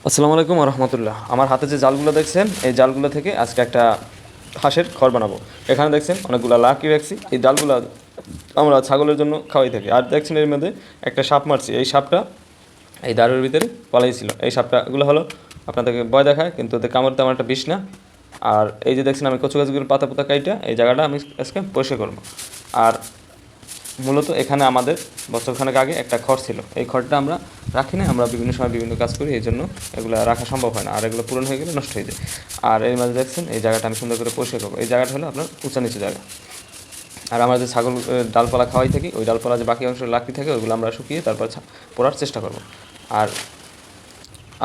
আসসালামু আলাইকুম রহমতুল্লাহ। আমার হাতে যে জালগুলো দেখছেন, এই জালগুলো থেকে আজকে একটা হাঁসের ঘর বানাবো। এখানে দেখছেন অনেকগুলো লাকড়ি রাখছি। এই জালগুলো আমরা ছাগলের জন্য খাওয়াই থাকি। আর দেখছেন এর মধ্যে একটা সাপ মারছি। এই সাপটা এই দারুর ভিতরে পালাইছিল। এই সাপটাগুলো হলো আপনাদেরকে ভয় দেখায়, কিন্তু ওদের কামড় তেমন একটা বিষ না। আর এই যে দেখছেন আমি কচু গাছগুলো পাতা পাতা কাইটা এই জায়গাটা আমি আজকে পরিষ্কার করবো। আর মূলত এখানে আমাদের বছরখানেক আগে একটা খড় ছিল। এই খড়টা আমরা রাখি না, আমরা বিভিন্ন সময় বিভিন্ন কাজ করি, এই জন্য এগুলো রাখা সম্ভব হয় না। আর এগুলো পূরণ হয়ে গেলে নষ্ট হয়ে যায়। আর এর মাঝে দেখছেন এই জায়গাটা আমি সুন্দর করে পরিষ্কার করবো। এই জায়গাটা হলো আপনার উঁচা নিচু জায়গা। আর আমরা যে ছাগল ডালপালা খাওয়াই থাকি, ওই ডালপালা যে বাকি অংশ লাকড়ি থাকে ওইগুলো আমরা শুকিয়ে তারপর পোড়ার চেষ্টা করব। আর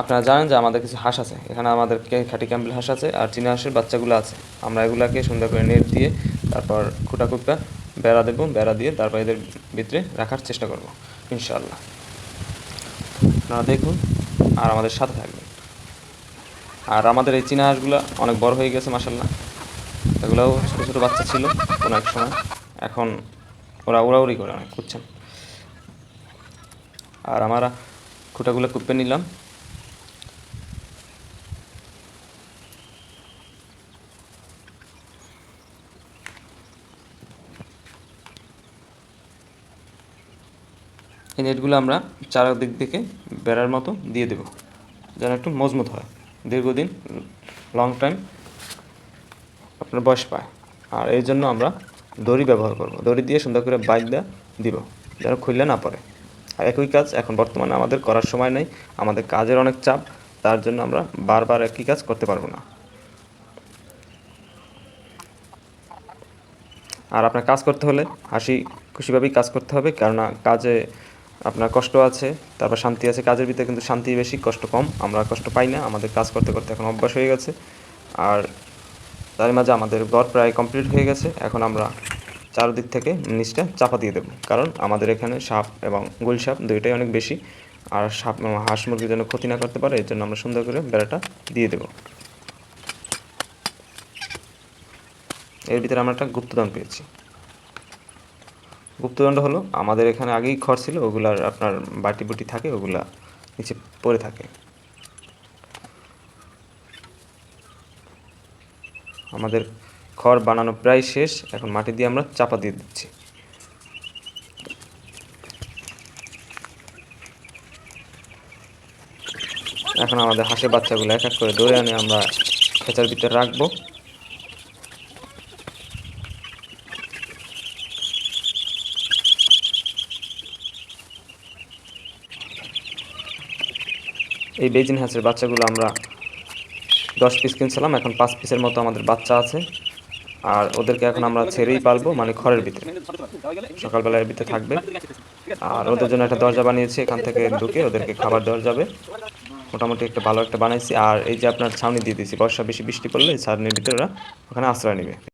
আপনারা জানেন যে আমাদের কিছু হাঁস আছে এখানে, আমাদের খাঁটি ক্যাম্বেল হাঁস আছে আর চীনা হাঁসের বাচ্চাগুলো আছে। আমরা এগুলাকে সুন্দর করে নেট দিয়ে তারপর খুঁটা খুঁটা বেড়া দেবো, বেড়া দিয়ে তারপর এদের ভিতরে রাখার চেষ্টা করব ইনশাআল্লাহ। আপনারা দেখুন আর আমাদের সাথে থাকবেন। আর আমাদের এই চীনা হাঁসগুলো অনেক বড় হয়ে গেছে মাশাআল্লাহ। এগুলোও ছোটো ছোটো বাচ্চা ছিল কোনো এক সময়, এখন ওরা উড়াউড়ি করে অনেক, বুঝছেন। আর আমরা খুঁটাগুলো কুপে নিলাম। এই নেটগুলো আমরা চারদিক থেকে বেড়ার মতো দিয়ে দেব, যেন একটু মজবুত হয়, দীর্ঘদিন লং টাইম আপনার বয়স পায়। আর এই জন্য আমরা দড়ি ব্যবহার করব, দড়ি দিয়ে সুন্দর করে বাইন্দা দিব যেন খুললে না পড়ে। আর একই কাজ এখন বর্তমানে আমাদের করার সময় নেই, আমাদের কাজের অনেক চাপ, তার জন্য আমরা বারবার একই কাজ করতে পারবো না। আর আপনার কাজ করতে হলে হাসি খুশিভাবেই কাজ করতে হবে, কেননা কাজে আপনার কষ্ট আছে, তারপর শান্তি আছে। কাজের ভিতরে কিন্তু শান্তি বেশি, কষ্ট কম। আমরা কষ্ট পাই না, আমাদের কাজ করতে করতে এখন অভ্যাস হয়ে গেছে। আর তার মাঝে আমাদের ঘর প্রায় কমপ্লিট হয়ে গেছে। এখন আমরা চারদিক থেকে নিচটা চাপা দিয়ে দেবো, কারণ আমাদের এখানে সাপ এবং গুল সাপ দুইটাই অনেক বেশি। আর সাপ হাঁস মুরগির যেন ক্ষতি না করতে পারে, এর জন্য আমরা সুন্দর করে বেড়াটা দিয়ে দেবো। এর ভিতরে আমরা একটা গুপ্তধন পেয়েছি। গুপ্তদণ্ড হলো আমাদের এখানে আগেই খড় ছিল, ওগুলার আপনার বাটি বুটি থাকে, ওগুলা নিচে পড়ে থাকে। আমাদের খড় বানানো প্রায় শেষ, এখন মাটি দিয়ে আমরা চাপা দিয়ে দিচ্ছি। এখন আমাদের হাঁসের বাচ্চাগুলো এক এক করে ধরে আনে আমরা খেঁচার ভিতরে রাখবো। এই বেজিন হাঁসের বাচ্চাগুলো আমরা 10 পিস কিনছিলাম, এখন 5 পিসের মতো আমাদের বাচ্চা আছে। আর ওদেরকে এখন আমরা ছেড়েই পালবো, মানে খড়ের ভিতরে সকালবেলা এর ভিতরে থাকবে। আর ওদের জন্য একটা দরজা বানিয়েছি, এখান থেকে ঢুকে ওদেরকে খাবার দেওয়া যাবে। মোটামুটি একটা ভালো একটা বানাইছি। আর এই যে আপনার ছাউনি দিয়ে দিয়েছি, বর্ষা বেশি বৃষ্টি পড়লে ছাউনির ভিতরে ওরা ওখানে আশ্রয় নেবে।